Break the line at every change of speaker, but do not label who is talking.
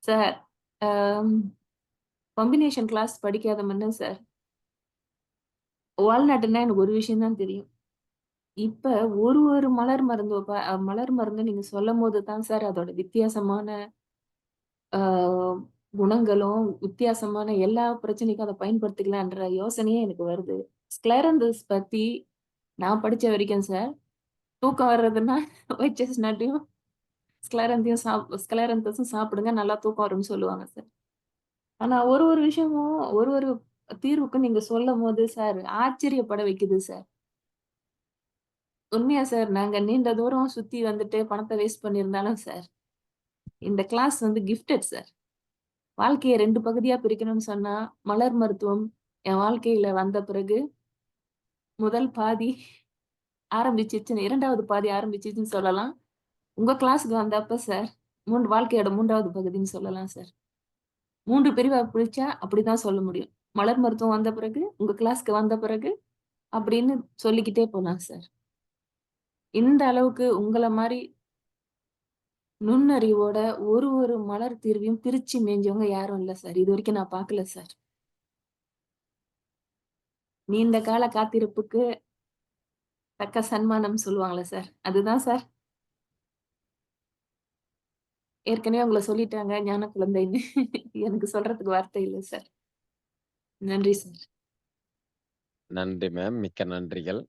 Sir, அம் combination class படிக்காத மன்னன் sir. வால்நட்னா எனக்கு ஒரு விஷயம் தான் தெரியும். இப்ப ஒரு ஒரு மலர் மருந்து நீங்க சொல்லும்போது தான் சார் அதோட வித்தியாசமான அ குணங்களும், வித்தியாசமான எல்லா பிரச்சனைக்கும் அத பயன்படுத்திக்கலான்ற யோசனையே எனக்கு வருது. ஸ்க்ளேரன்திஸ் பத்தி நான் படிச்ச வரைக்கும் சார், தூக்கம் வர்றதுன்னா ஒயிட் செஸ்ட்நட்டையும், ஸ்க்ளேரன்திஸும் சாப்பிடுங்க நல்லா தூக்கம் வரும்னு சொல்லுவாங்க சார். ஆனா ஒரு ஒரு விஷயமும் ஒரு ஒரு தீர்வுக்கும் நீங்க சொல்லும்போது சார் ஆச்சரியப்பட வைக்குது சார். உண்மையா சார் நாங்க நீண்ட தூரம் சுத்தி வந்துட்டு பணத்த வேஸ்ட் பண்ணியிருந்தாலும் சார், இந்த கிளாஸ் வந்து கிஃப்டட் சார். வாழ்க்கைய 2 பகுதியா பிரிக்கணும்னு சொன்னா, மலர் மருத்துவம் என் வாழ்க்கையில வந்த பிறகு, முதல் பாதி ஆரம்பிச்சுச்சுன்னு 2வது பாதி ஆரம்பிச்சுச்சுன்னு சொல்லலாம். உங்க கிளாஸ்க்கு வந்தப்ப சார், வாழ்க்கையோட 3வது பகுதின்னு சொல்லலாம் சார். 3 பிரிவா பிரிச்சா அப்படிதான் சொல்ல முடியும். மலர் மருத்துவம் வந்த பிறகு, உங்க கிளாஸ்க்கு வந்த பிறகு, அப்படின்னு சொல்லிக்கிட்டே போலாம் சார். இந்த அளவுக்கு உங்கள மாரி நுண்ணறிவோட ஒரு ஒரு மலர் தீர்வையும் பிரிச்சு மேய்ஞ்சவங்க யாரும் இல்ல சார். இதுவரைக்கும் நான் பார்க்கல சார். நீண்ட கால காத்திருப்புக்கு தக்க சன்மானம் சொல்லுவாங்கல்ல சார். அதுதான் சார். ஏற்கனவே உங்கள சொல்லிட்டாங்க ஞான குழந்தைன்னு. எனக்கு சொல்றதுக்கு வார்த்தை இல்ல சார். நன்றி சார்.
நன்றி மேம். மிக்க நன்றிகள்.